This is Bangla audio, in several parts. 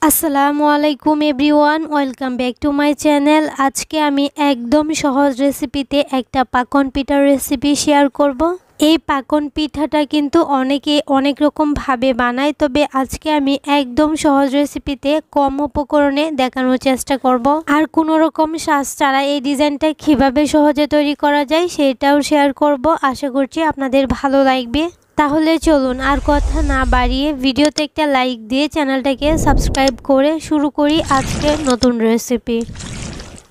আসসালামু আলাইকুম everyone, welcome back to my channel. আজকে আমি একদম সহজ রেসিপিতে একটা পাকন পিঠার রেসিপি শেয়ার করব। এই পাকন পিঠাটা কিন্তু অনেকে অনেক রকমভাবে বানায়, তবে আজকে আমি একদম সহজ রেসিপিতে কম উপকরণে দেখানোর চেষ্টা করব। আর কোনো রকম সাজ ছাড়া এই ডিজাইনটা কীভাবে সহজে তৈরি করা যায় সেটাও শেয়ার করব। আশা করছি আপনাদের ভালো লাগবে। তাহলে চলুন আর কথা না বাড়িয়ে ভিডিওতে একটা লাইক দিয়ে চ্যানেলটাকে সাবস্ক্রাইব করে শুরু করি আজকের নতুন রেসিপি।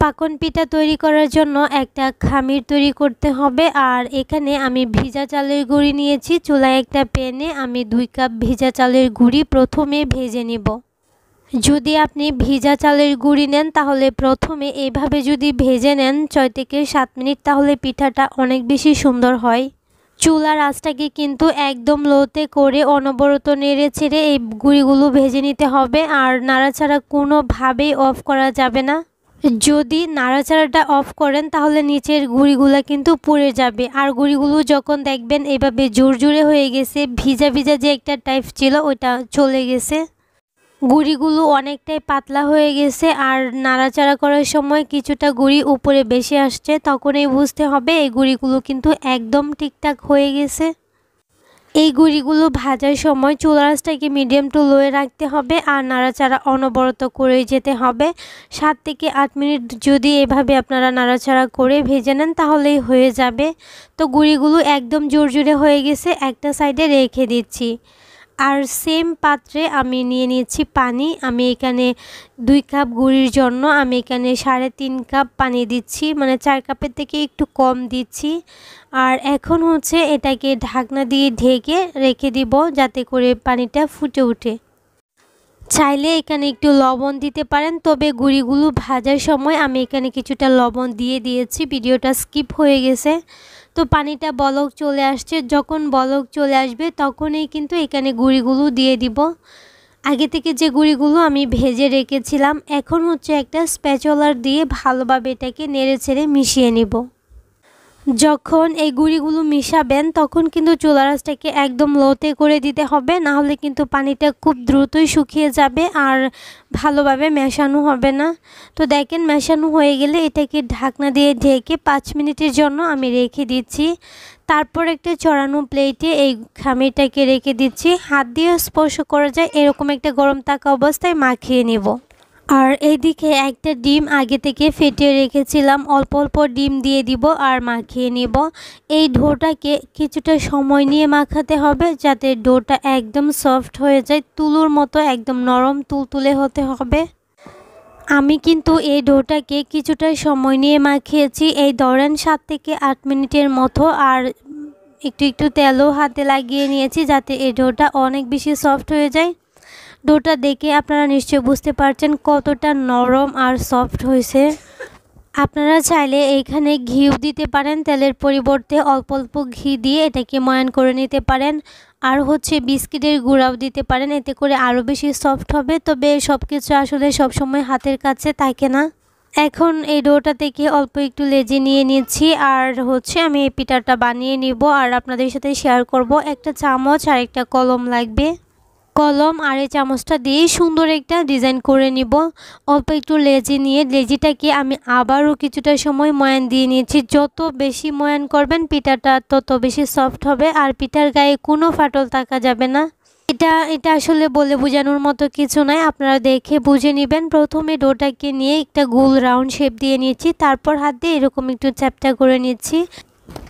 পাকন পিঠা তৈরি করার জন্য একটা খামির তৈরি করতে হবে। আর এখানে আমি ভিজা চালের গুঁড়ি নিয়েছি। চুলায় একটা প্যানে আমি 2 কাপ ভিজা চালের গুঁড়ি প্রথমে ভেজে নেব। যদি আপনি ভিজা চালের গুঁড়ি নেন তাহলে প্রথমে এইভাবে যদি ভেজে নেন 6 থেকে 7 মিনিট, তাহলে পিঠাটা অনেক বেশি সুন্দর হয়। চুলার আঁচটাকে কিন্তু একদম লোতে করে অনবরত নেড়ে ছেড়ে এই গুঁড়িগুলো ভেজে নিতে হবে। আর নাড়াচাড়া কোনোভাবেই অফ করা যাবে না। যদি নাড়াচাড়াটা অফ করেন তাহলে নিচের গুঁড়িগুলো কিন্তু পুড়ে যাবে। আর গুঁড়িগুলো যখন দেখবেন এভাবে জোরজোরে হয়ে গেছে, ভিজা ভিজা যে একটা টাইপ ছিল ওইটা চলে গেছে, গুঁড়িগুলো অনেকটাই পাতলা হয়ে গেছে আর নাড়াচাড়া করার সময় কিছুটা গুঁড়ি উপরে বেশি আসছে, তখনই বুঝতে হবে এই গুঁড়িগুলো কিন্তু একদম ঠিকঠাক হয়ে গেছে। এই গুঁড়িগুলো ভাজার সময় চুলার আঁচটাকে মিডিয়াম টু লোয়ে রাখতে হবে আর নাড়াচাড়া অনবরত করে যেতে হবে। 7 থেকে 8 মিনিট যদি এভাবে আপনারা নাড়াচাড়া করে ভেজে নেন তাহলেই হয়ে যাবে। তো গুঁড়িগুলো একদম জোরজোরে হয়ে গেছে, একটা সাইডে রেখে দিচ্ছি। আর সেম পাত্রে আমি নিয়ে নিয়েছি পানি। আমি এখানে 2 কাপ গুঁড়ির জন্য আমি এখানে 3.5 কাপ পানি দিচ্ছি, মানে 4 কাপের থেকে একটু কম দিচ্ছি। আর এখন এটাকে ঢাকনা দিয়ে ঢেকে রেখে দিব যাতে করে পানিটা ফুটে ওঠে। চাইলে এখানে একটু লবণ দিতে পারেন, তবে গুঁড়িগুলো ভাজার সময় আমি এখানে কিছুটা লবণ দিয়ে দিয়েছি, ভিডিওটা স্কিপ হয়ে গেছে। তো পানিটা বলক চলে আসছে, যখন বলক চলে আসবে তখনই কিন্তু এখানে গুঁড়িগুলো দিয়ে দিব। আগে থেকে যে গুঁড়িগুলো আমি ভেজে রেখেছিলাম, এখন একটা স্প্যাচুলার দিয়ে ভালোভাবে এটাকে নেড়ে ছেড়ে মিশিয়ে নিব। যখন এই গুঁড়িগুলো মিশাবেন তখন কিন্তু চুলার আঁচটাকে একদম লোতে করে দিতে হবে, না হলে কিন্তু পানিটা খুব দ্রুতই শুকিয়ে যাবে আর ভালোভাবে মেশানো হবে না। তো দেখেন মেশানো হয়ে গেলে এটাকে ঢাকনা দিয়ে ঢেকে 5 মিনিটের জন্য আমি রেখে দিচ্ছি। তারপর একটা চড়ানো প্লেটে এই খামিরটাকে রেখে দিচ্ছি। হাত দিয়ে স্পর্শ করা যায় এরকম একটা গরম থাকা অবস্থায় মাখিয়ে নেব। আর এইদিকে একটা ডিম আগে থেকে ফেটিয়ে রেখেছিলাম, অল্প অল্প ডিম দিয়ে দিব আর মাখিয়ে নিব। এই ডোটাকে কিছুটা সময় নিয়ে মাখাতে হবে যাতে ডোটা একদম সফট হয়ে যায়, তুলোর মতো একদম নরম তুলতুলে হতে হবে। আমি কিন্তু এই ডোটাকে কিছুটা সময় নিয়ে মাখিয়েছি, এই ধরেন 7 থেকে 8 মিনিটের মতো। আর একটু একটু তেলও হাতে লাগিয়ে নিয়েছি যাতে এই ডোটা অনেক বেশি সফট হয়ে যায়। ডোটা দেখে আপনারা নিশ্চয়ই বুঝতে পারছেন কতটা নরম আর সফট হয়েছে। আপনারা চাইলে এইখানে ঘিও দিতে পারেন, তেলের পরিবর্তে অল্প অল্প ঘি দিয়ে এটাকে ময়ান করে নিতে পারেন। আর বিস্কিটের গুঁড়াও দিতে পারেন, এতে করে আরও বেশি সফট হবে। তবে সব কিছু আসলে সবসময় হাতের কাছে থাকে না। এখন এই ডোটা থেকে অল্প একটু লেজে নিয়ে নিচ্ছি আর আমি এই পিঠাটা বানিয়ে নিব আর আপনাদের সাথে শেয়ার করব। একটা চামচ আর একটা কলম লাগবে। কলম আর এই চামচটা দিয়ে সুন্দর একটা ডিজাইন করে নিব। অল্প একটু লেজি নিয়ে লেজিটাকে আমি আবারও কিছুটা সময় ময়ান দিয়ে নিয়েছি। যত বেশি ময়ান করবেন পিঠাটা তত বেশি সফট হবে আর পিঠার গায়ে কোনো ফাটল থাকা যাবে না। এটা আসলে বলে বোঝানোর মতো কিছু নয়, আপনারা দেখে বুঝে নেবেন। প্রথমে ডোটাকে নিয়ে একটা গোল রাউন্ড শেপ দিয়ে নিয়েছি, তারপর হাত দিয়ে এরকম একটু চ্যাপটা করে নিচ্ছি।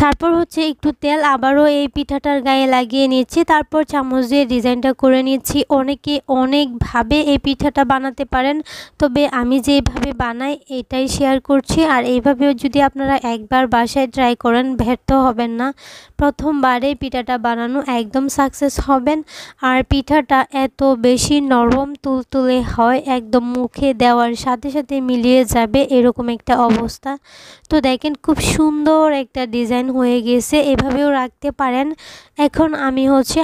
তারপর একটু তেল আবারও এই পিঠাটার গায়ে লাগিয়ে নিচ্ছি, তারপর চামচ দিয়ে ডিজাইনটা করে নিচ্ছি। অনেকে অনেকভাবে এই পিঠাটা বানাতে পারেন, তবে আমি যেভাবে বানাই এটাই শেয়ার করছি। আর এইভাবেও যদি আপনারা একবার বাসায় ট্রাই করেন ব্যর্থ হবেন না, প্রথমবারে পিঠাটা বানানো একদম সাকসেস হবেন। আর পিঠাটা এত বেশি নরম তুলতুলে হয়, একদম মুখে দেওয়ার সাথে সাথে মিলিয়ে যাবে এরকম একটা অবস্থা। তো দেখেন খুব সুন্দর একটা ডিজাইন হয়ে গেছে, এভাবেও রাখতে পারেন। এখন আমি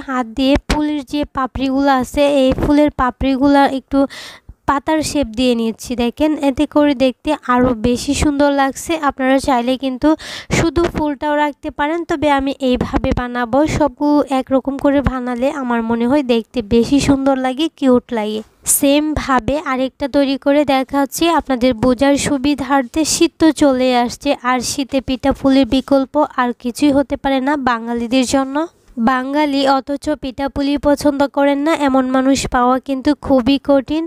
হাত দিয়ে ফুলের যে পাপড়িগুলো আছে এই ফুলের পাপড়িগুলো একটু পাতার শেপ দিয়ে নিচ্ছি। দেখেন এতে করে দেখতে আরও বেশি সুন্দর লাগছে। আপনারা চাইলে কিন্তু শুধু ফুলটাও রাখতে পারেন, তবে আমি এইভাবে বানাবো। সবগুলো একরকম করে বানালে আমার মনে হয় দেখতে বেশি সুন্দর লাগে, কিউট লাগে। সেম ভাবে আরেকটা তৈরি করে দেখাচ্ছি আপনাদের বোঝার সুবিধার্থে। শীত তো চলে আসছে, আর শীতে পিঠাপুলির বিকল্প আর কিছুই হতে পারে না বাঙালিদের জন্য। বাঙালি অথচ পিঠাপুলি পছন্দ করেন না এমন মানুষ পাওয়া কিন্তু খুবই কঠিন।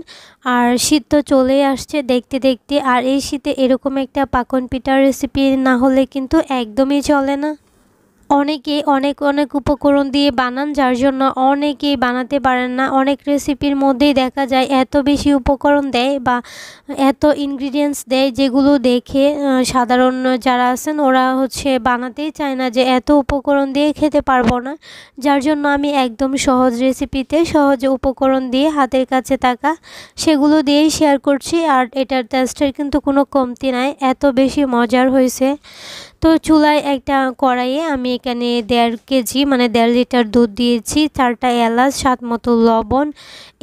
আর শীত তো চলেই আসছে দেখতে দেখতে, আর এই শীতে এরকম একটা পাকন পিঠার রেসিপি না হলে কিন্তু একদমই চলে না। অনেকে অনেক অনেক উপকরণ দিয়ে বানান, যার জন্য অনেকেই বানাতে পারেন না। অনেক রেসিপির মধ্যেই দেখা যায় এত বেশি উপকরণ দেয় বা এত ইনগ্রিডিয়েন্টস দেয়, যেগুলো দেখে সাধারণ যারা আছেন ওরা বানাতেই চায় না, যে এত উপকরণ দিয়ে খেতে পারবো না। যার জন্য আমি একদম সহজ রেসিপিতে সহজ উপকরণ দিয়ে হাতের কাছে থাকা সেগুলো দিয়েই শেয়ার করছি। আর এটার টেস্টের কিন্তু কোনো কমতি নাই, এত বেশি মজার হয়েছে। তো চুলায় একটা কড়াইয়ে আমি এখানে 1.5 কেজি মানে 1.5 লিটার দুধ দিয়েছি, 4টা এলাচ, স্বাদ মতো লবণ,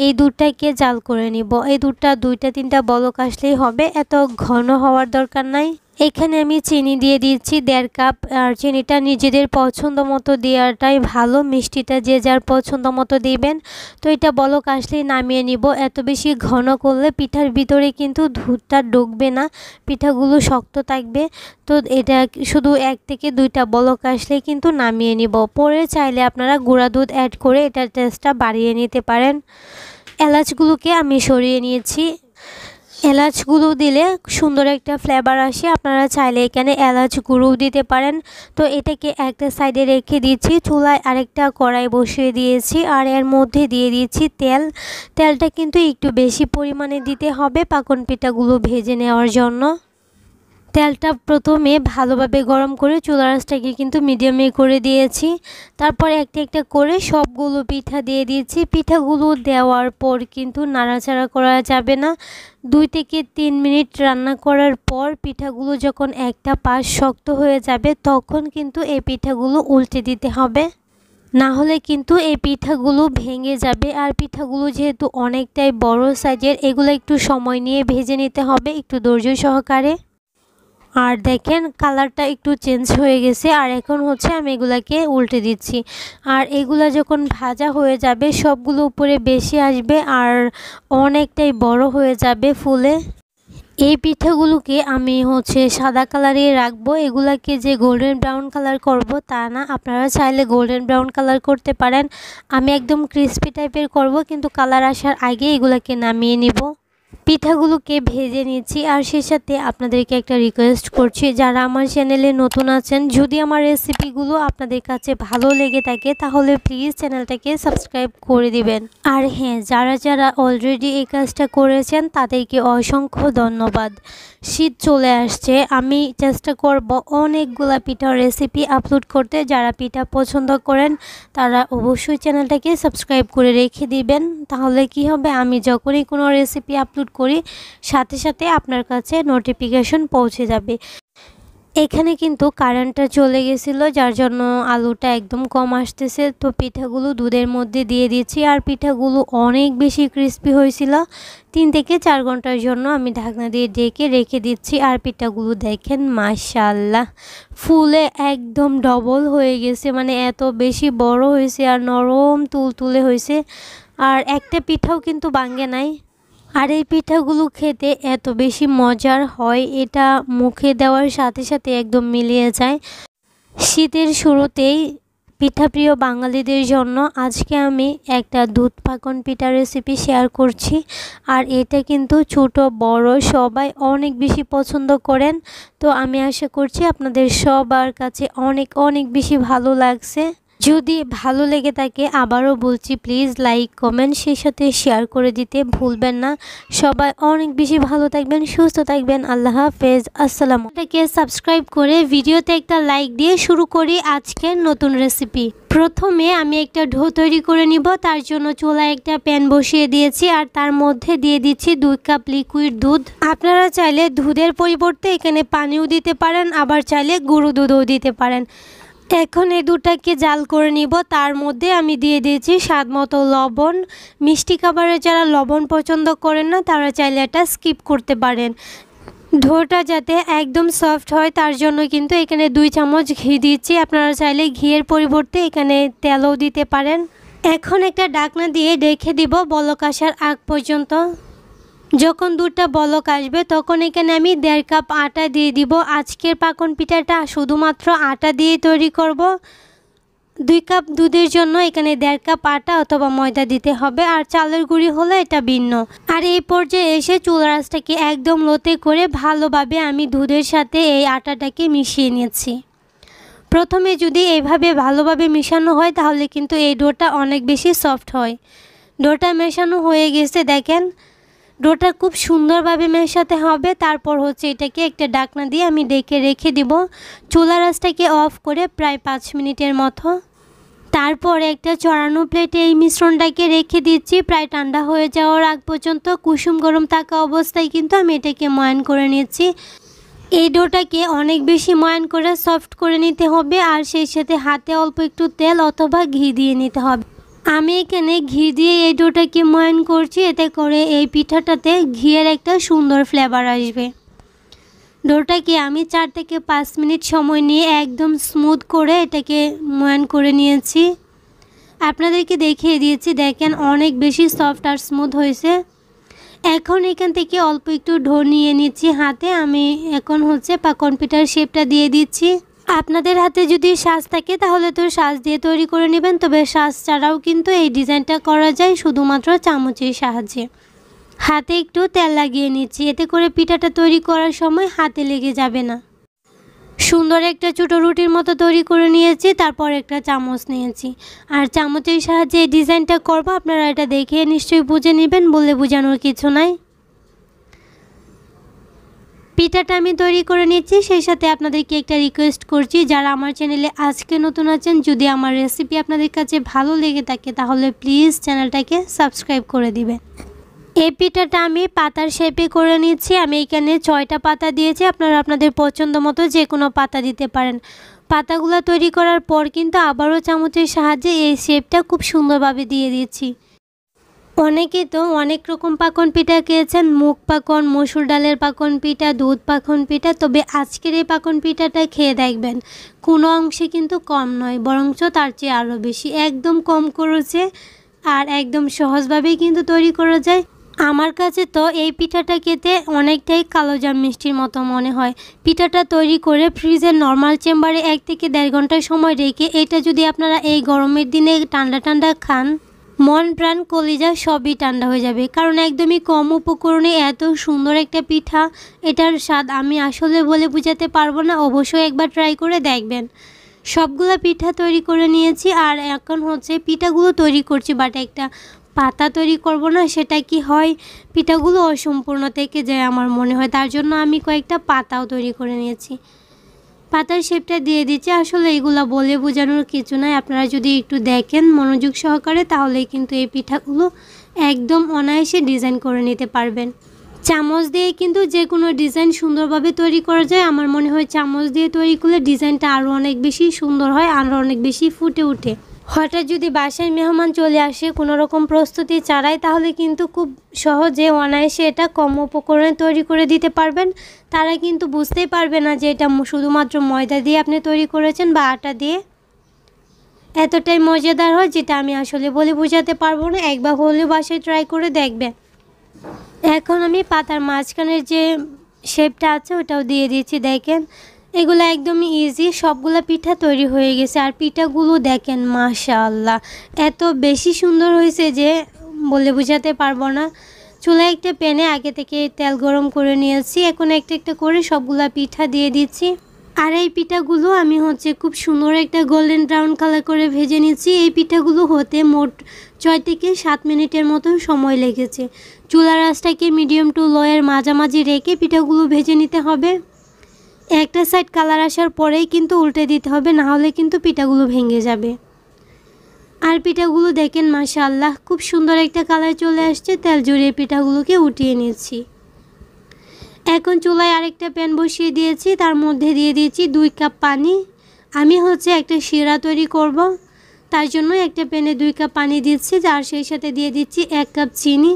এই দুধটাকে জাল করে নিব। এই দুধটা 2-3টা বলক আসলেই হবে, এত ঘন হওয়ার দরকার নাই। এখানে আমি চিনি দিয়ে দিচ্ছি 1.5 কাপ। আর চিনিটা নিজেদের পছন্দ মতো দেওয়াটাই ভালো, মিষ্টিটা যে যার পছন্দ মতো দিবেন। তো এটা বলক আসলেই নামিয়ে নিব। এত বেশি ঘন করলে পিঠার ভিতরে কিন্তু দুধটা ঢুকবে না, পিঠাগুলো শক্ত থাকবে। তো এটা শুধু 1 থেকে 2টা বলক আসলেই কিন্তু নামিয়ে নিব। পরে চাইলে আপনারা গুঁড়া দুধ অ্যাড করে এটার টেস্টটা বাড়িয়ে নিতে পারেন। এলাচগুলোকে আমি সরিয়ে নিয়েছি। এলাচগুলো দিলে সুন্দর একটা ফ্লেভার আসে, আপনারা চাইলে এখানে এলাচ গুঁড়োও দিতে পারেন। তো এটাকে একটা সাইডে রেখে দিচ্ছি। চুলায় আরেকটা কড়াই বসিয়ে দিয়েছি, আর এর মধ্যে দিয়ে দিচ্ছি তেল। তেলটা কিন্তু একটু বেশি পরিমাণে দিতে হবে পাকন পিঠাগুলো ভেজে নেওয়ার জন্য। তেলটা প্রথমে ভালোভাবে গরম করে চুলার আঁচটাকে কিন্তু মিডিয়ামে করে দিয়েছি। তারপর একটা একটা করে সবগুলো পিঠা দিয়ে দিয়েছি। পিঠাগুলো দেওয়ার পর কিন্তু নাড়াচাড়া করা যাবে না। 2 থেকে 3 মিনিট রান্না করার পর পিঠাগুলো যখন একটা পাশ শক্ত হয়ে যাবে তখন কিন্তু এই পিঠাগুলো উল্টে দিতে হবে, না হলে কিন্তু এই পিঠাগুলো ভেঙে যাবে। আর পিঠাগুলো যেহেতু অনেকটাই বড় সাইজের, এগুলো একটু সময় নিয়ে ভেজে নিতে হবে, একটু ধৈর্য সহকারে। আর দেখেন কালারটা একটু চেঞ্জ হয়ে গেছে, আর এখন আমি এগুলাকে উল্টে দিচ্ছি। আর এগুলা যখন ভাজা হয়ে যাবে সবগুলো উপরে বেশি আসবে আর অনেকটাই বড় হয়ে যাবে ফুলে। এই পিঠাগুলোকে আমি সাদা কালারে রাখবো, এগুলাকে যে গোল্ডেন ব্রাউন কালার করব তা না, আপনারা চাইলে গোল্ডেন ব্রাউন কালার করতে পারেন। আমি একদম ক্রিস্পি টাইপের করব, কিন্তু কালার আসার আগে এগুলাকে নামিয়ে নিব। পিঠাগুলোকে ভেজে নিচ্ছি। আর সেই সাথে আপনাদেরকে একটা রিকোয়েস্ট করছি, যারা আমার চ্যানেলে নতুন আছেন, যদি আমার রেসিপিগুলো আপনাদের কাছে ভালো লেগে থাকে তাহলে প্লিজ চ্যানেলটাকে সাবস্ক্রাইব করে দিবেন। আর হ্যাঁ, যারা যারা অলরেডি এই কাজটা করেছেন তাদেরকে অসংখ্য ধন্যবাদ। শীত চলে আসছে, আমি চেষ্টা করব অনেকগুলা পিঠার রেসিপি আপলোড করতে। যারা পিঠা পছন্দ করেন তারা অবশ্যই চ্যানেলটাকে সাবস্ক্রাইব করে রেখে দিবেন, তাহলে কি হবে, আমি যখনই কোনো রেসিপি আপলোড করি সাথে সাথে আপনার কাছে নোটিফিকেশন পৌঁছে যাবে। এখানে কিন্তু কারেন্টটা চলে গেছিল, যার জন্য আলুটা একদম কম আসতেছে। তো পিঠাগুলো দুধের মধ্যে দিয়ে দিয়েছি, আর পিঠাগুলো অনেক বেশি ক্রিস্পি হয়েছিল। 3 থেকে 4 ঘন্টার জন্য আমি ঢাকনা দিয়ে ঢেকে রেখে দিচ্ছি। আর পিঠাগুলো দেখেন মাশাআল্লাহ ফুলে একদম ডবল হয়ে গেছে, মানে এত বেশি বড় হয়েছে আর নরম তুলতুলে হয়েছে, আর একটা পিঠাও কিন্তু ভাঙে নাই। আর এই পিঠাগুলো খেতে এত বেশি মজার হয়, এটা মুখে দেওয়ার সাথে সাথে একদম মিলিয়ে যায়। শীতের শুরুতেই পিঠাপ্রিয় বাঙালিদের জন্য আজকে আমি একটা দুধ পাকন পিঠা রেসিপি শেয়ার করছি। আর এটা কিন্তু ছোট বড় সবাই অনেক বেশি পছন্দ করেন। তো আমি আশা করছি আপনাদের সবার কাছে অনেক অনেক বেশি ভালো লাগছে। যদি ভালো লেগে থাকে আবারও বলছি, প্লিজ লাইক কমেন্ট সেই সাথে শেয়ার করে দিতে ভুলবেন না। সবাই অনেক বেশি ভালো থাকবেন, সুস্থ থাকবেন। আল্লাহ হাফেজ, আসসালামু আলাইকুম। সাবস্ক্রাইব করে ভিডিওতে একটা লাইক দিয়ে শুরু করি আজকের নতুন রেসিপি। প্রথমে আমি একটা ডো তৈরি করে নিব, তার জন্য চুলায় একটা প্যান বসিয়ে দিয়েছি, আর তার মধ্যে দিয়ে দিচ্ছি 2 কাপ লিকুইড দুধ। আপনারা চাইলে দুধের পরিবর্তে এখানে পানিও দিতে পারেন, আবার চাইলে গুঁড়ো দুধও দিতে পারেন। এখন এই দুটাকে জাল করে নিব। তার মধ্যে আমি দিয়ে দিয়েছি স্বাদ মতো লবণ। মিষ্টি খাবারে যারা লবণ পছন্দ করেন না তারা চাইলে এটা স্কিপ করতে পারেন। ডোটা যাতে একদম সফট হয় তার জন্য কিন্তু এখানে 2 চামচ ঘি দিচ্ছি। আপনারা চাইলে ঘিয়ের পরিবর্তে এখানে তেলও দিতে পারেন। এখন একটা ঢাকনা দিয়ে রেখে দিব বলক আসার আগ পর্যন্ত। যখন দুধটা বলক আসবে তখন এখানে আমি 1.5 কাপ আটা দিয়ে দিব। আজকের পাকন পিঠাটা শুধুমাত্র আটা দিয়ে তৈরি করব। 2 কাপ দুধের জন্য এখানে 1.5 কাপ আটা অথবা ময়দা দিতে হবে, আর চালের গুঁড়ি হলে এটা ভিন্ন। আর এই পর্যায়ে এসে চুলার আঁচটাকে একদম লোতে করে ভালোভাবে আমি দুধের সাথে এই আটাটাকে মিশিয়ে নিয়েছি। প্রথমে যদি এইভাবে ভালোভাবে মেশানো হয় তাহলে কিন্তু এই ডোটা অনেক বেশি সফট হয়। ডোটা মেশানো হয়ে গেছে, দেখেন ডোটা খুব সুন্দরভাবে মেশাতে হবে। তারপর হচ্ছে এটাকে একটা ঢাকনা দিয়ে আমি ঢেকে রেখে দিব চুলার আঁচটাকে অফ করে প্রায় 5 মিনিটের মতো। তারপর একটা চড়ানো প্লেটে এই মিশ্রণটাকে রেখে দিচ্ছি প্রায় ঠান্ডা হয়ে যাওয়ার আগ পর্যন্ত। কুসুম গরম থাকা অবস্থায় কিন্তু আমি এটাকে ময়ান করে নিচ্ছি। এই ডোটাকে অনেক বেশি ময়ান করে সফট করে নিতে হবে, আর সেই সাথে হাতে অল্প একটু তেল অথবা ঘি দিয়ে নিতে হবে। আমি এখানে ঘি দিয়ে এই ডোটাকে ময়ান করছি, এতে করে এই পিঠাটাতে ঘিয়ের একটা সুন্দর ফ্লেভার আসবে। ডোটাকে আমি 4 থেকে 5 মিনিট সময় নিয়ে একদম স্মুথ করে এটাকে ময়ান করে নিয়েছি। আপনাদেরকে দেখিয়ে দিয়েছি, দেখেন অনেক বেশি সফট আর স্মুথ হয়েছে। এখন এখান থেকে অল্প একটু ডো নিয়ে নিচ্ছি হাতে। আমি এখন হচ্ছে পাকন পিঠার শেপটা দিয়ে দিচ্ছি। আপনাদের হাতে যদি সাজ থাকে তাহলে তো সাজ দিয়ে তৈরি করে নেবেন, তবে সাজ ছাড়াও কিন্তু এই ডিজাইনটা করা যায় শুধুমাত্র চামচের সাহায্যে। হাতে একটু তেল লাগিয়ে নিচ্ছি, এতে করে পিঠাটা তৈরি করার সময় হাতে লেগে যাবে না। সুন্দর একটা ছোটো রুটির মতো তৈরি করে নিয়েছি। তারপর একটা চামচ নিয়েছি, আর চামচের সাহায্যে এই ডিজাইনটা করব। আপনারা এটা দেখে নিশ্চয়ই বুঝে নেবেন, বলে বোঝানোর কিছু নাই। পিঠাটা আমি তৈরি করে নিচ্ছি। সেই সাথে আপনাদেরকে একটা রিকোয়েস্ট করছি, যারা আমার চ্যানেলে আজকে নতুন আছেন, যদি আমার রেসিপি আপনাদের কাছে ভালো লেগে থাকে তাহলে প্লিজ চ্যানেলটাকে সাবস্ক্রাইব করে দিবেন। এই পিঠাটা আমি পাতার শেপে করে নিচ্ছি। আমি এখানে 6টা পাতা দিয়েছি, আপনারা আপনাদের পছন্দ মতো যে কোনো পাতা দিতে পারেন। পাতাগুলো তৈরি করার পর কিন্তু আবারও চামচের সাহায্যে এই শেপটা খুব সুন্দরভাবে দিয়ে দিচ্ছি। অনেকে তো অনেক রকম পাকন পিঠা খেয়েছেন, মুগ পাকন, মসুর ডালের পাকন পিঠা, দুধ পাকন পিঠা, তবে আজকের এই পাকন পিঠাটা খেয়ে দেখবেন কোনো অংশে কিন্তু কম নয়, বরঞ্চ তার চেয়ে আরও বেশি। একদম কম খরচে আর একদম সহজভাবেই কিন্তু তৈরি করা যায়। আমার কাছে তো এই পিঠাটা খেতে অনেকটাই কালোজাম মিষ্টির মতো মনে হয়। পিঠাটা তৈরি করে ফ্রিজের নর্মাল চেম্বারে 1 থেকে 1.5 ঘন্টা সময় রেখে এটা যদি আপনারা এই গরমের দিনে ঠান্ডা ঠান্ডা খান, মন প্রাণ কলিজা সবই ঠান্ডা হয়ে যাবে। কারণ একদমই কম উপকরণে এত সুন্দর একটা পিঠা, এটার স্বাদ আমি আসলে বলে বোঝাতে পারবো না। অবশ্যই একবার ট্রাই করে দেখবেন। সবগুলো পিঠা তৈরি করে নিয়েছি, আর এখন হচ্ছে পিঠাগুলো তৈরি করছি, বাট একটা পাতা তৈরি করব না, সেটা কি হয় পিঠাগুলো অসম্পূর্ণ থেকে যায় আমার মনে হয়, তার জন্য আমি কয়েকটা পাতাও তৈরি করে নিয়েছি। পাতার শেপটা দিয়ে দিচ্ছি। আসলে এগুলো বলে বোঝানোর কিছু নাই, আপনারা যদি একটু দেখেন মনোযোগ সহকারে তাহলে কিন্তু এই পিঠাগুলো একদম অনায়াসে ডিজাইন করে নিতে পারবেন। চামচ দিয়ে কিন্তু যে কোনো ডিজাইন সুন্দরভাবে তৈরি করা যায়। আমার মনে হয় চামচ দিয়ে তৈরি করলে ডিজাইনটা আরও অনেক বেশি সুন্দর হয়, আরও অনেক বেশি ফুটে ওঠে। হঠাৎ যদি বাসায় মেহমান চলে আসে কোনো রকম প্রস্তুতি ছাড়াই, তাহলে কিন্তু খুব সহজে অনায়াসে এটা কম উপকরণে তৈরি করে দিতে পারবেন। তারা কিন্তু বুঝতেই পারবে না যে এটা শুধুমাত্র ময়দা দিয়ে আপনি তৈরি করেছেন বা আটা দিয়ে। এতটাই মজাদার হয় যেটা আমি আসলে বলে বোঝাতে পারবো না। একবার হলেও বাসায় ট্রাই করে দেখবেন। এখন আমি পাতার মাঝখানের যে শেপটা আছে ওটাও দিয়ে দিয়েছি। দেখেন এগুলো একদমই ইজি, সবগুলো পিঠা তৈরি হয়ে গেছে। আর পিঠাগুলো দেখেন মাশাআল্লাহ এত বেশি সুন্দর হয়েছে যে বলে বোঝাতে পারবো না। চুলায় একটা প্যানে আগে থেকে তেল গরম করে নিয়েছি। এখন একটা একটা করে সবগুলা পিঠা দিয়ে দিচ্ছি। আর এই পিঠাগুলো আমি হচ্ছে খুব সুন্দর একটা গোল্ডেন ব্রাউন কালার করে ভেজে নিচ্ছি। এই পিঠাগুলো হতে মোট 6 থেকে 7 মিনিটের মতো সময় লেগেছে। চুলার আঁচটাকে মিডিয়াম টু লোয়ের মাঝামাঝি রেখে পিঠাগুলো ভেজে নিতে হবে। একটা সাইড কালার আসার পরেই কিন্তু উল্টে দিতে হবে, না হলে কিন্তু পিঠাগুলো ভেঙে যাবে। আর পিঠাগুলো দেখেন মাশাআল্লাহ খুব সুন্দর একটা কালার চলে আসছে। তেল জড়িয়ে পিঠাগুলোকে উঠিয়ে নিচ্ছি। এখন চুলায় আরেকটা প্যান বসিয়ে দিয়েছি, তার মধ্যে দিয়ে দিয়েছি 2 কাপ পানি। আমি হচ্ছে একটা শিরা তৈরি করব। তার জন্য একটা প্যানে 2 কাপ পানি দিচ্ছি, আর সেই সাথে দিয়ে দিচ্ছি 1 কাপ চিনি।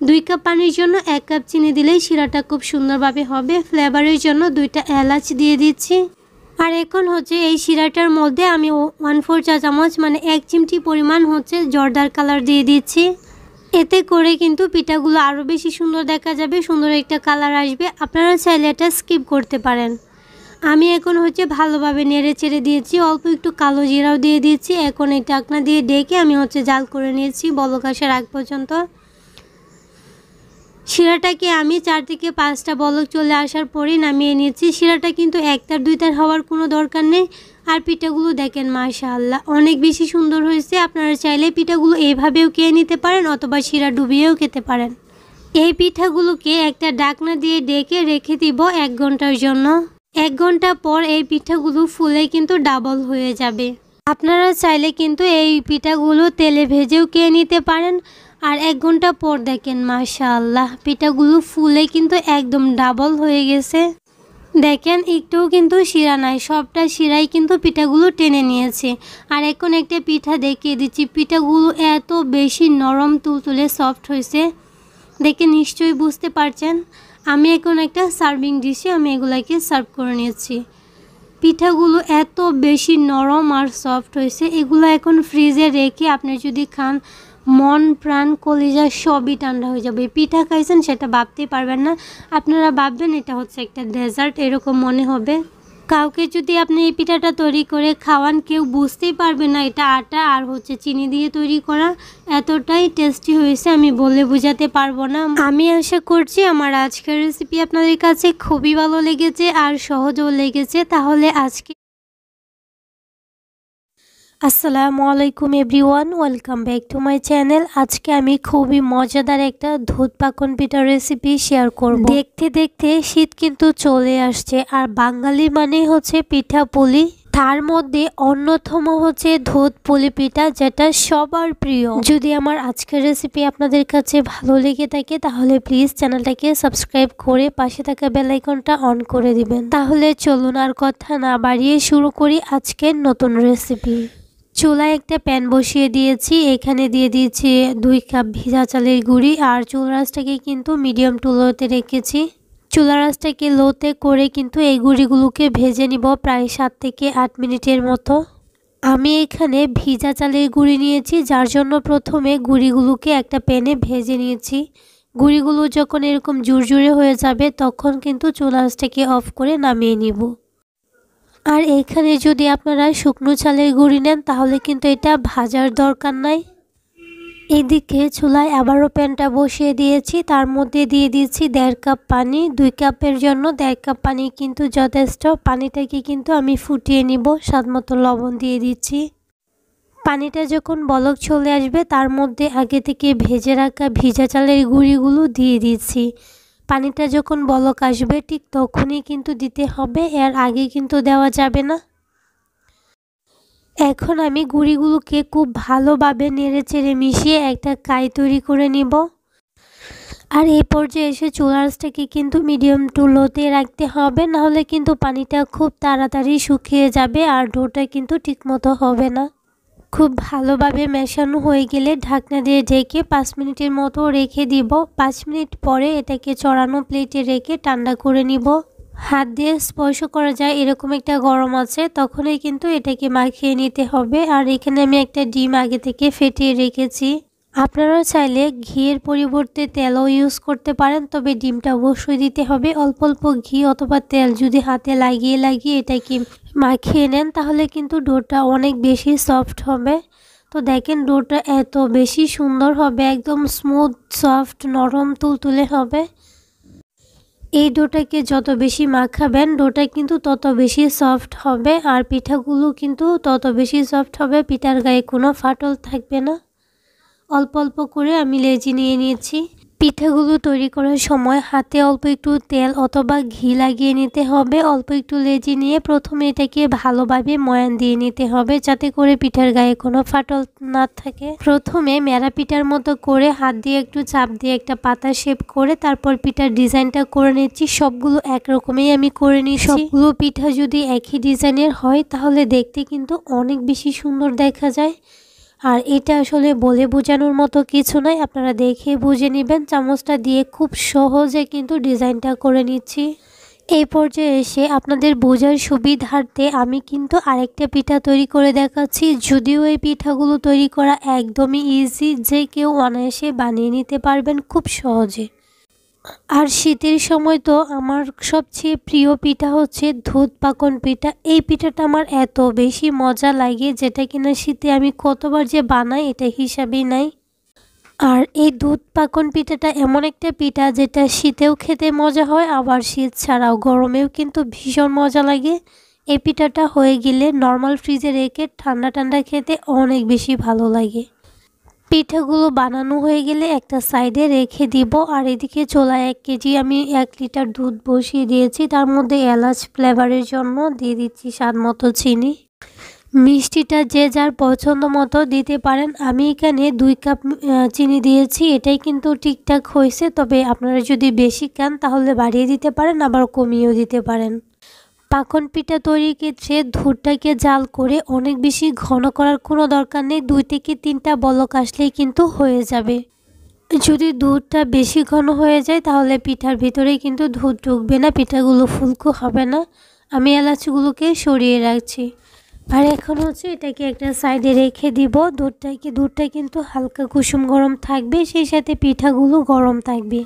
2 কাপ পানির জন্য 1 কাপ চিনি দিলেই শিরাটা খুব সুন্দরভাবে হবে। ফ্লেভারের জন্য 2টা এলাচ দিয়ে দিচ্ছি। আর এখন হচ্ছে এই শিরাটার মধ্যে আমি 1/4 চা চামচ মানে 1 চিমটি পরিমাণ হচ্ছে জর্দার কালার দিয়ে দিচ্ছি। এতে করে কিন্তু পিঠাগুলো আরও বেশি সুন্দর দেখা যাবে, সুন্দর একটা কালার আসবে। আপনারা চাইলে এটা স্কিপ করতে পারেন। আমি এখন হচ্ছে ভালোভাবে নেড়ে চেড়ে দিয়েছি, অল্প একটু কালো জিরাও দিয়ে দিয়েছি। এখন এই ঢাকনা দিয়ে ডেকে আমি হচ্ছে জাল করে নিয়েছি বলক আসার আগ পর্যন্ত। শিরাটাকে আমি 4 থেকে 5টা বলক চলে আসার পরেই নামিয়ে নিয়েছি। শিরাটা কিন্তু 1তার 2তার হওয়ার কোনো দরকার নেই। আর পিঠাগুলো দেখেন মাশাআল্লাহ অনেক বেশি সুন্দর হয়েছে। আপনারা চাইলে পিঠাগুলো এইভাবেও খেয়ে নিতে পারেন অথবা শিরা ডুবিয়েও খেতে পারেন। এই পিঠাগুলোকে একটা ঢাকনা দিয়ে ডেকে রেখে দিব 1 ঘন্টার জন্য। 1 ঘন্টা পর এই পিঠাগুলো ফুলে কিন্তু ডাবল হয়ে যাবে। আপনারা চাইলে কিন্তু এই পিঠাগুলো তেলে ভেজেও খেয়ে নিতে পারেন। আর 1 ঘন্টা পর দেখেন মাশাআল্লাহ পিঠাগুলো ফুলে কিন্তু একদম ডাবল হয়ে গেছে। দেখেন একটুও কিন্তু শিরা নাই, সবটা শিরাই কিন্তু পিঠাগুলো টেনে নিয়েছে। আর এখন একটা পিঠা দেখিয়ে দিচ্ছি। পিঠাগুলো এত বেশি নরম তুলতুলে সফট হয়েছে, দেখে নিশ্চয়ই বুঝতে পারছেন। আমি এখন একটা সার্ভিং ডিশে আমি এগুলাকে সার্ভ করে নিয়েছি। পিঠাগুলো এত বেশি নরম আর সফট হয়েছে, এগুলো এখন ফ্রিজে রেখে আপনি যদি খান মন প্রাণ কলিজা সবই ঠান্ডা হয়ে যাবে। পিঠা খাইছেন সেটা ভাবতেই পারবেন না, আপনারা ভাববেন এটা হচ্ছে একটা ডেজার্ট এরকম মনে হবে। কাউকে যদি আপনি এই পিঠাটা তৈরি করে খাওয়ান কেউ বুঝতেই পারবে না এটা আটা আর হচ্ছে চিনি দিয়ে তৈরি করা। এতটাই টেস্টি হয়েছে আমি বলে বোঝাতে পারবো না। আমি আশা করছি আমার আজকের রেসিপি আপনাদের কাছে খুবই ভালো লেগেছে আর সহজও লেগেছে। তাহলে আজকে আসসালামু আলাইকুম everyone, welcome back to my channel. আজকে আমি খুবই মজাদার একটা দুধ পাকন পিঠার রেসিপি শেয়ার করব। দেখতে দেখতে শীত কিন্তু চলে আসছে, আর বাঙালি মানে হচ্ছে পিঠা পুলি। তার মধ্যে অন্যতম হচ্ছে দুধ পুলি পিঠা, যেটা সবার প্রিয়। যদি আমার আজকের রেসিপি আপনাদের কাছে ভালো লেগে থাকে তাহলে প্লিজ চ্যানেলটাকে সাবস্ক্রাইব করে পাশে থাকা বেল আইকনটা অন করে দিবেন। তাহলে চলুন আর কথা না বাড়িয়ে শুরু করি আজকের নতুন রেসিপি। চুলায় একটা প্যান বসিয়ে দিয়েছি, এখানে দিয়ে দিয়েছি 2 কাপ ভিজা চালের গুঁড়ি। আর চুলা রাসটাকে কিন্তু মিডিয়াম টু লোতে রেখেছি। চুলা রাসটাকে লোতে করে কিন্তু এই গুঁড়িগুলোকে ভেজে নিব প্রায় 7 থেকে 8 মিনিটের মতো। আমি এখানে ভিজা চালের গুঁড়ি নিয়েছি, যার জন্য প্রথমে গুঁড়িগুলোকে একটা প্যানে ভেজে নিয়েছি। গুঁড়িগুলো যখন এরকম জুরজুরে হয়ে যাবে তখন কিন্তু চুলা রাসটাকে অফ করে নামিয়ে নিব। আর এখানে যদি আপনারা শুকনো চালের গুঁড়ি নেন তাহলে কিন্তু এটা ভাজার দরকার নাই। এদিকে চুলায় আবারও প্যানটা বসিয়ে দিয়েছি, তার মধ্যে দিয়ে দিয়েছি 1.5 কাপ পানি। 2 কাপের জন্য 1.5 কাপ পানি কিন্তু যথেষ্ট। পানিটাকে কিন্তু আমি ফুটিয়ে নিব, স্বাদমতো লবণ দিয়ে দিচ্ছি। পানিটা যখন বলক চলে আসবে তার মধ্যে আগে থেকে ভেজে রাখা ভিজা চালের গুঁড়িগুলো দিয়ে দিচ্ছি। পানিটা যখন বলক আসবে ঠিক তখনই কিন্তু দিতে হবে, এর আগে কিন্তু দেওয়া যাবে না। এখন আমি গুঁড়িগুলোকে খুব ভালোভাবে নেড়ে চেড়ে মিশিয়ে একটা কাই তৈরি করে নিব। আর এই পর্যায়ে এসে চুলা আঁচটাকে কিন্তু মিডিয়াম টু লোতে রাখতে হবে, নাহলে কিন্তু পানিটা খুব তাড়াতাড়ি শুকিয়ে যাবে আর ডোটা কিন্তু ঠিকমতো হবে না। খুব ভালোভাবে মেশানো হয়ে গেলে ঢাকনা দিয়ে ঢেকে 5 মিনিটের মতো রেখে দিব। 5 মিনিট পরে এটাকে চড়ানো প্লেটে রেখে ঠান্ডা করে নিব। হাত দিয়ে স্পর্শ করা যায় এরকম একটা গরম আছে, তখনই কিন্তু এটাকে মাখিয়ে নিতে হবে। আর এখানে আমি একটা ডিম আগে থেকে ফেটিয়ে রেখেছি। আপনারা চাইলে ঘিয়ের পরিবর্তে তেলও ইউজ করতে পারেন, তবে ডিমটা অবশ্যই দিতে হবে। অল্প অল্প ঘি অথবা তেল যদি হাতে লাগিয়ে এটাকে মাখিয়ে নেন তাহলে কিন্তু ডোটা অনেক বেশি সফট হবে। তো দেখেন ডোটা এত বেশি সুন্দর হবে, একদম স্মুথ সফট নরম তুলতুলে হবে। এই ডোটাকে যত বেশি মাখাবেন ডোটা কিন্তু তত বেশি সফট হবে, আর পিঠাগুলো কিন্তু তত বেশি সফট হবে। পিঠার গায়ে কোনো ফাটল থাকবে না। অল্প অল্প করে আমি লেচি নিয়ে নিয়েছি। পিঠাগুলো তৈরি করার সময় হাতে অল্প একটু তেল অথবা ঘি লাগিয়ে নিতে হবে। অল্প একটু লেচি নিয়ে প্রথমে এটাকে ভালোভাবে ময়ান দিয়ে নিতে হবে, যাতে করে পিঠার গায়ে কোনো ফাটল না থাকে। প্রথমে মেরা পিঠার মতো করে হাত দিয়ে একটু চাপ দিয়ে একটা পাতা শেপ করে তারপর পিঠার ডিজাইনটা করে নিচ্ছি। সবগুলো একরকমই আমি করে নিই। সবগুলো পিঠা যদি একই ডিজাইনের হয় তাহলে দেখতে কিন্তু অনেক বেশি সুন্দর দেখা যায়। আর এটা আসলে বলে বোঝানোর মতো কিছু নয়, আপনারা দেখে বুঝে নেবেন। চামচটা দিয়ে খুব সহজে কিন্তু ডিজাইনটা করে নিচ্ছি। এই পর্যায়ে এসে আপনাদের বোঝার সুবিধার্থে আমি কিন্তু আরেকটা পিঠা তৈরি করে দেখাচ্ছি। যদিও এই পিঠাগুলো তৈরি করা একদমই ইজি, যে কেউ অনায়াসে বানিয়ে নিতে পারবেন খুব সহজে। আর শীতের সময় তো আমার সবচেয়ে প্রিয় পিঠা হচ্ছে দুধ পাকন পিঠা। এই পিঠাটা আমার এত বেশি মজা লাগে, যেটা কিনা শীতে আমি কতবার যে বানাই এটা হিসাবেই নাই। আর এই দুধ পাকন পিঠাটা এমন একটা পিঠা যেটা শীতেও খেতে মজা হয়, আবার শীত ছাড়াও গরমেও কিন্তু ভীষণ মজা লাগে। এই পিঠাটা হয়ে গেলে নর্মাল ফ্রিজে রেখে ঠান্ডা ঠান্ডা খেতে অনেক বেশি ভালো লাগে। পিঠাগুলো বানানো হয়ে গেলে একটা সাইডে রেখে দিব। আর এদিকে চুলায় 1 কেজি আমি 1 লিটার দুধ বসিয়ে দিয়েছি। তার মধ্যে এলাচ ফ্লেভারের জন্য দিয়ে দিচ্ছি স্বাদ মতো চিনি। মিষ্টিটা যে যার পছন্দ মতো দিতে পারেন। আমি এখানে 2 কাপ চিনি দিয়েছি, এটাই কিন্তু ঠিকঠাক হয়েছে। তবে আপনারা যদি বেশি খান তাহলে বাড়িয়ে দিতে পারেন, আবার কমিয়েও দিতে পারেন। পাকন পিঠা তৈরির ক্ষেত্রে দুধটাকে জাল করে অনেক বেশি ঘন করার কোনো দরকার নেই। 2 থেকে 3টা বলক আসলেই কিন্তু হয়ে যাবে। যদি দুধটা বেশি ঘন হয়ে যায় তাহলে পিঠার ভিতরে কিন্তু দুধ ঢুকবে না, পিঠাগুলো ফুলকো হবে না। আমি এলাচগুলোকে সরিয়ে রাখছি। আর এখন হচ্ছে এটাকে একটা সাইডে রেখে দিব। দুধটা কিন্তু হালকা কুসুম গরম থাকবে, সেই সাথে পিঠাগুলো গরম থাকবে।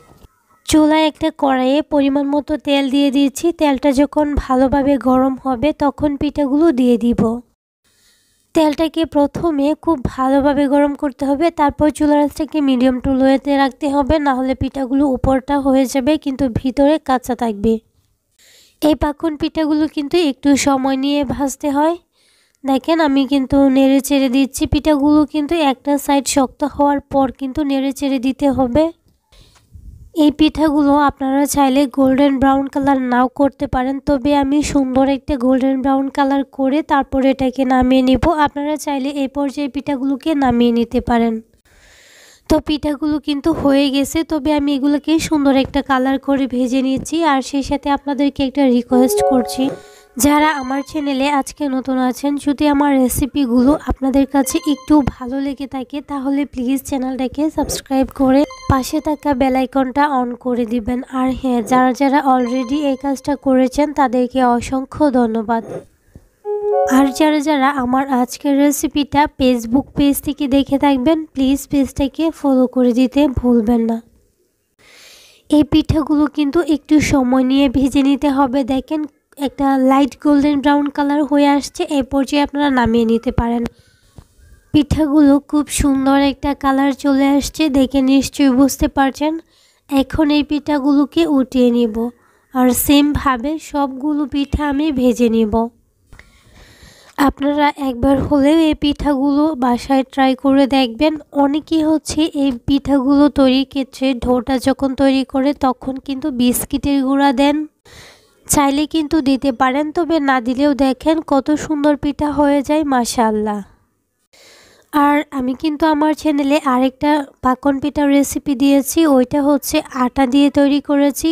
চুলায় একটা কড়াইয়ে পরিমাণ মতো তেল দিয়ে দিয়েছি। তেলটা যখন ভালোভাবে গরম হবে তখন পিঠাগুলো দিয়ে দিব। তেলটাকে প্রথমে খুব ভালোভাবে গরম করতে হবে, তারপর চুলার আঁচটাকে মিডিয়াম টু লোতে রাখতে হবে, না হলে পিঠাগুলো উপরটা হয়ে যাবে কিন্তু ভিতরে কাঁচা থাকবে। এই পাকন পিঠাগুলো কিন্তু একটু সময় নিয়ে ভাজতে হয়। দেখেন আমি কিন্তু নেড়ে চেড়ে দিচ্ছি। পিঠাগুলো কিন্তু একটা সাইড শক্ত হওয়ার পর কিন্তু নেড়ে চেড়ে দিতে হবে। এই পিঠাগুলো আপনারা চাইলে গোল্ডেন ব্রাউন কালার নাও করতে পারেন, তবে আমি সুন্দর একটা গোল্ডেন ব্রাউন কালার করে তারপর এটাকে নামিয়ে নিব। আপনারা চাইলে এই পর্যায়ে পিঠাগুলোকে নামিয়ে নিতে পারেন। তো পিঠাগুলো কিন্তু হয়ে গেছে, তবে আমি এগুলোকে সুন্দর একটা কালার করে ভেজে নিয়েছি। আর সেই সাথে আপনাদেরকে একটা রিকোয়েস্ট করছি, যারা আমার চ্যানেলে আজকে নতুন আছেন, যদি আমার রেসিপিগুলো আপনাদের কাছে একটু ভালো লেগে থাকে তাহলে প্লিজ চ্যানেলটাকে সাবস্ক্রাইব করে পাশে থাকা বেল আইকনটা অন করে দিবেন। আর হ্যাঁ, যারা অলরেডি এই কাজটা করেছেন তাদেরকে অসংখ্য ধন্যবাদ। আর যারা আমার আজকের রেসিপিটা ফেসবুক পেজ থেকে দেখে থাকবেন, প্লিজ পেজটাকে ফলো করে দিতে ভুলবেন না। এই পিঠাগুলো কিন্তু একটু সময় নিয়ে ভেজে নিতে হবে। দেখেন একটা লাইট গোল্ডেন ব্রাউন কালার হয়ে আসছে, এই পর্যায়ে আপনারা নামিয়ে নিতে পারেন। পিঠাগুলো খুব সুন্দর একটা কালার চলে আসছে, দেখে নিশ্চয়ই বুঝতে পারছেন। এখন এই পিঠাগুলোকে উঠিয়ে নিব আর সেমভাবে সবগুলো পিঠা আমি ভেজে নিব। আপনারা একবার হলেও এই পিঠাগুলো বাসায় ট্রাই করে দেখবেন। অনেকেই হচ্ছে এই পিঠাগুলো তৈরির ক্ষেত্রে ডোটা যখন তৈরি করে তখন কিন্তু বিস্কিটের গুঁড়া দেন, চাইলে কিন্তু দিতে পারেন, তবে না দিলেও দেখেন কত সুন্দর পিঠা হয়ে যায়, মাশাআল্লাহ। আর আমি কিন্তু আমার চ্যানেলে আরেকটা পাকন পিঠার রেসিপি দিয়েছি, ওইটা হচ্ছে আটা দিয়ে তৈরি করেছি।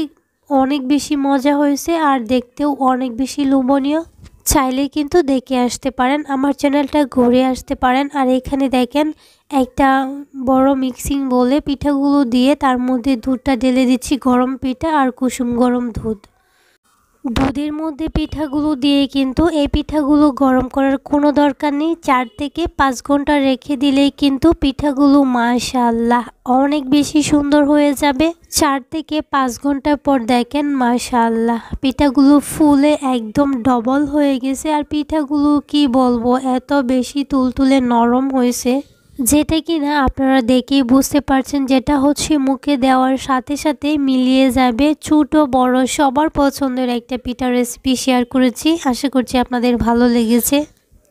অনেক বেশি মজা হয়েছে আর দেখতেও অনেক বেশি লোভনীয়। চাইলে কিন্তু দেখে আসতে পারেন, আমার চ্যানেলটা ঘুরে আসতে পারেন। আর এখানে দেখেন একটা বড় মিক্সিং বলে পিঠাগুলো দিয়ে তার মধ্যে দুধটা ঢেলে দিচ্ছি, গরম পিঠা আর কুসুম গরম দুধের মধ্যে পিঠাগুলো দিয়ে কিন্তু এই পিঠাগুলো গরম করার কোনো দরকার নেই। 4 থেকে 5 ঘন্টা রেখে দিলেই কিন্তু পিঠাগুলো মাশাআল্লাহ অনেক বেশি সুন্দর হয়ে যাবে। 4 থেকে 5 ঘন্টা পর দেখেন মাশাআল্লাহ পিঠাগুলো ফুলে একদম ডবল হয়ে গেছে। আর পিঠাগুলো কি বলবো, এত বেশি তুলতুলে নরম হয়েছে, যেটা কিনা আপনারা দেখেই বুঝতে পারছেন, যেটা হচ্ছে মুখে দেওয়ার সাথে সাথে মিলিয়ে যাবে। ছোট বড় সবার পছন্দের একটা পিঠার রেসিপি শেয়ার করেছি, আশা করছি আপনাদের ভালো লেগেছে।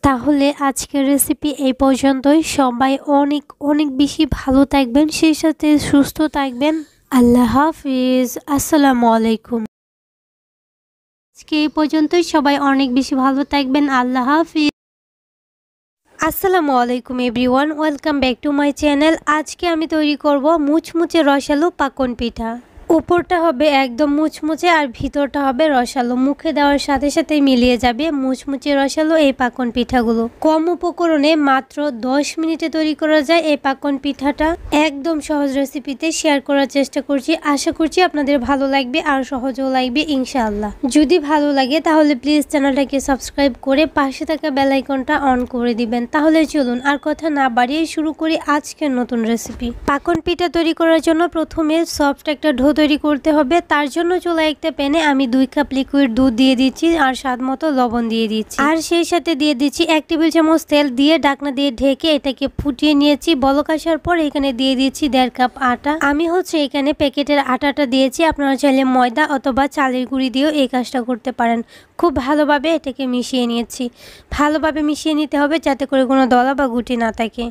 তাহলে আজকের রেসিপি এই পর্যন্তই। সবাই অনেক অনেক বেশি ভালো থাকবেন, সেই সাথে সুস্থ থাকবেন। আল্লাহ হাফিজ। আসসালামু আলাইকুম। আজকে এই পর্যন্তই। সবাই অনেক বেশি ভালো থাকবেন। আল্লাহ হাফিজ। আসসালামু আলাইকুম everyone, welcome back to my channel. আজকে আমি তৈরি করব মুচমুচে রসালো পাকন পিঠা। উপরটা হবে একদম মুচমুচে আর ভিতরটা হবে রসালো। মুখে দেওয়ার সাথে সাথে মিলিয়ে যাবে মুচমুচে রসালো এই পাকন পিঠাগুলো। কম উপকরণে মাত্র 10 মিনিটে তৈরি করা যায় এই পাকন পিঠাটা। একদম সহজ রেসিপিতে শেয়ার করার চেষ্টা করছি। আশা করছি আপনাদের ভালো লাগবে আর সহজও লাগবে ইনশাআল্লাহ। যদি ভালো লাগে তাহলে প্লিজ চ্যানেলটাকে সাবস্ক্রাইব করে পাশে থাকা বেল আইকনটা অন করে দিবেন। তাহলে চলুন আর কথা না বাড়িয়ে শুরু করি আজকের নতুন রেসিপি। পাকন পিঠা তৈরি করার জন্য প্রথমে সফট একটা ডো তৈরি করতে হবে। তার জন্য চুলায় একটা প্যানে আমি 2 কাপ লিকুইড দুধ দিয়ে দিচ্ছি আর স্বাদ মতো লবণ দিয়ে দিচ্ছি। আর সেই সাথে দিয়ে দিচ্ছি 1 টেবিল চামচ তেল দিয়ে ঢাকনা দিয়ে ঢেকে এটাকে ফুটিয়ে নিয়েছি। বলক আসার পর এখানে দিয়ে দিচ্ছি 1.5 কাপ আটা। আমি এখানে প্যাকেটের আটাটা দিয়েছি। আপনারা চাইলে ময়দা অথবা চালের গুঁড়ি দিয়েও এই কাজটা করতে পারেন। খুব ভালোভাবে এটাকে মিশিয়ে নিয়েছি। ভালোভাবে মিশিয়ে নিতে হবে যাতে করে কোনো দলা বা গুটি না থাকে।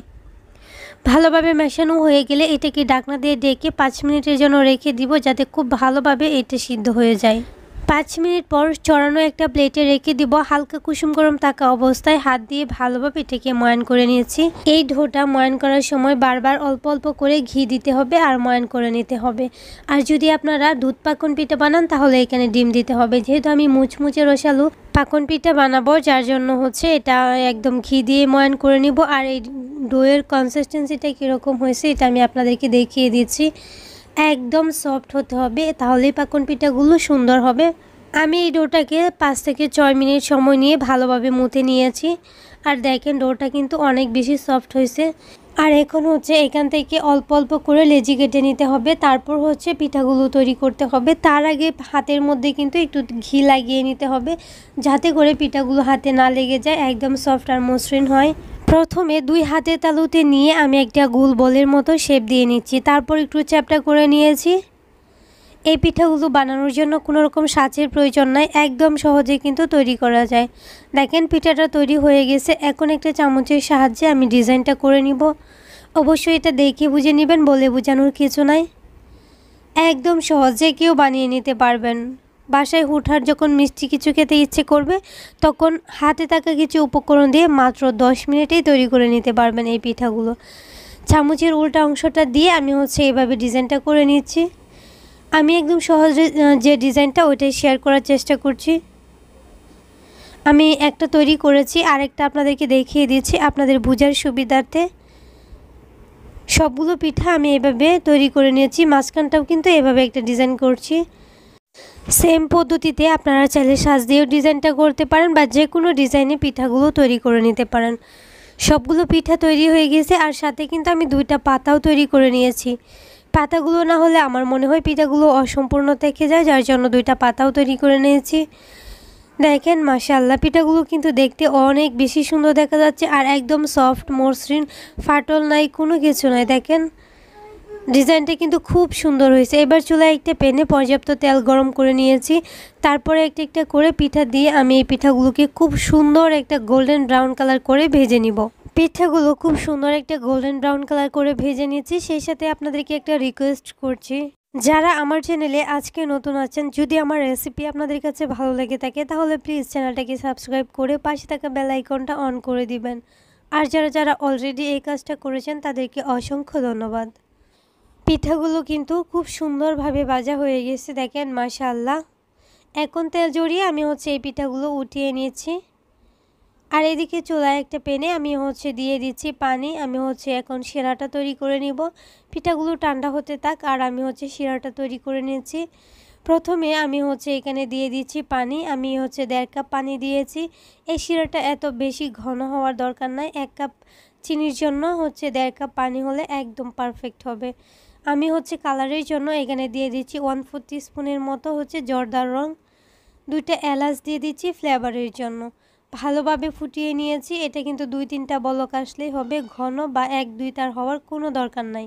ভালোভাবে মেশানো হয়ে গেলে এটাকে ঢাকনা দিয়ে ঢেকে 5 মিনিটের জন্য রেখে দিব যাতে খুব ভালোভাবে এটা সিদ্ধ হয়ে যায়। 5 মিনিট পর চড়ানো একটা প্লেটে রেখে দিব। হালকা কুসুম গরম থাকা অবস্থায় হাত দিয়ে ভালোভাবে এটাকে ময়ান করে নিয়েছি। এই ডোটা ময়ান করার সময় বারবার অল্প অল্প করে ঘি দিতে হবে আর ময়ান করে নিতে হবে। আর যদি আপনারা দুধ পাকন পিঠা বানান তাহলে এখানে ডিম দিতে হবে। যেহেতু আমি মুচমুচে রসালো পাকন পিঠা বানাবো যার জন্য এটা একদম ঘি দিয়ে ময়ান করে নিব। আর এই ডোয়ের কনসিস্টেন্সিটা কীরকম হয়েছে এটা আমি আপনাদেরকে দেখিয়ে দিচ্ছি। একদম সফট হতে হবে, তাহলেই পাকন পিঠাগুলো সুন্দর হবে। আমি এই ডোটাকে 5 থেকে 6 মিনিট সময় নিয়ে ভালোভাবে মুথে নিয়েছি। আর দেখেন ডোটা কিন্তু অনেক বেশি সফট হয়েছে। আর এখন এখান থেকে অল্প অল্প করে লেচি কেটে নিতে হবে। তারপর পিঠাগুলো তৈরি করতে হবে। তার আগে হাতের মধ্যে কিন্তু একটু ঘি লাগিয়ে নিতে হবে যাতে করে পিঠাগুলো হাতে না লেগে যায়, একদম সফট আর মসৃণ হয়। প্রথমে 2 হাতের তালুতে নিয়ে আমি একটা গোল বলের মতো শেপ দিয়ে নিচ্ছি। তারপর একটু চ্যাপটা করে নিয়েছি। এই পিঠাগুলো বানানোর জন্য কোনো রকম সাঁচের প্রয়োজন নাই, একদম সহজে কিন্তু তৈরি করা যায়। দেখেন পিঠাটা তৈরি হয়ে গেছে। এখন একটা চামচের সাহায্যে আমি ডিজাইনটা করে নিব। অবশ্যই এটা দেখে বুঝে নেবেন, বলে বোঝানোর কিছু নাই। একদম সহজে কেউ বানিয়ে নিতে পারবেন। বাসায় হুটহাট যখন মিষ্টি কিছু খেতে ইচ্ছে করবে তখন হাতে থাকা কিছু উপকরণ দিয়ে মাত্র 10 মিনিটেই তৈরি করে নিতে পারবেন এই পিঠাগুলো। চামচের উল্টা অংশটা দিয়ে আমি এইভাবে ডিজাইনটা করে নিচ্ছি। আমি একদম সহজ যে ডিজাইনটা ওইটাই শেয়ার করার চেষ্টা করছি। আমি একটা তৈরি করেছি, আরেকটা আপনাদেরকে দেখিয়ে দিচ্ছি আপনাদের বোঝার সুবিধার্থে। সবগুলো পিঠা আমি এভাবে তৈরি করে নিয়েছি। মাঝখানটাও কিন্তু এভাবে একটা ডিজাইন করছি। সেম পদ্ধতিতে আপনারা চাইলে সাজ দিয়েও ডিজাইনটা করতে পারেন বা যে কোনো ডিজাইনে পিঠাগুলো তৈরি করে নিতে পারেন। সবগুলো পিঠা তৈরি হয়ে গেছে আর সাথে কিন্তু আমি 2টা পাতাও তৈরি করে নিয়েছি। পাতাগুলো না হলে আমার মনে হয় পিঠাগুলো অসম্পূর্ণ থেকে যায়, যার জন্য 2টা পাতাও তৈরি করে নিয়েছি। দেখেন মাশাআল্লাহ পিঠাগুলো কিন্তু দেখতে অনেক বেশি সুন্দর দেখা যাচ্ছে আর একদম সফট মসৃণ, ফাটল নাই, কোনো কিছু নাই। দেখেন ডিজাইনটা কিন্তু খুব সুন্দর হয়েছে। এবার চুলায় একটা প্যানে পর্যাপ্ত তেল গরম করে নিয়েছি। তারপরে একটা একটা করে পিঠা দিয়ে আমি এই পিঠাগুলোকে খুব সুন্দর একটা গোল্ডেন ব্রাউন কালার করে ভেজে নিব। পিঠাগুলো খুব সুন্দর একটা গোল্ডেন ব্রাউন কালার করে ভেজে নিয়েছি। সেই সাথে আপনাদেরকে একটা রিকোয়েস্ট করছি, যারা আমার চ্যানেলে আজকে নতুন আছেন, যদি আমার রেসিপি আপনাদের কাছে ভালো লেগে থাকে তাহলে প্লিজ চ্যানেলটাকে সাবস্ক্রাইব করে পাশে থাকা বেল আইকনটা অন করে দিবেন। আর যারা অলরেডি এই কাজটা করেছেন তাদেরকে অসংখ্য ধন্যবাদ। পিঠাগুলো কিন্তু খুব সুন্দরভাবে ভাজা হয়ে গেছে, দেখেন মাশাআল্লাহ। এখন তেল জড়িয়ে আমি এই পিঠাগুলো উঠিয়ে নিয়েছি। আর এদিকে চুলায় একটা প্যানে আমি দিয়ে দিচ্ছি পানি। আমি এখন শিরাটা তৈরি করে নিব। পিঠাগুলো ঠান্ডা হতে থাক আর আমি শিরাটা তৈরি করে নিয়েছি। প্রথমে আমি এখানে দিয়ে দিচ্ছি পানি। আমি 1.5 কাপ পানি দিয়েছি। এই শিরাটা এত বেশি ঘন হওয়ার দরকার নাই। 1 কাপ চিনির জন্য 1.5 কাপ পানি হলে একদম পারফেক্ট হবে। আমি কালারের জন্য এখানে দিয়ে দিচ্ছি 1/4 টিস্পুনের মতো জর্দার রং। 2টা এলাচ দিয়ে দিচ্ছি ফ্লেভারের জন্য। ভালোভাবে ফুটিয়ে নিয়েছি। এটা কিন্তু 2-3টা বলক আসলেই হবে, ঘন বা 1-2 তার হওয়ার কোনো দরকার নাই।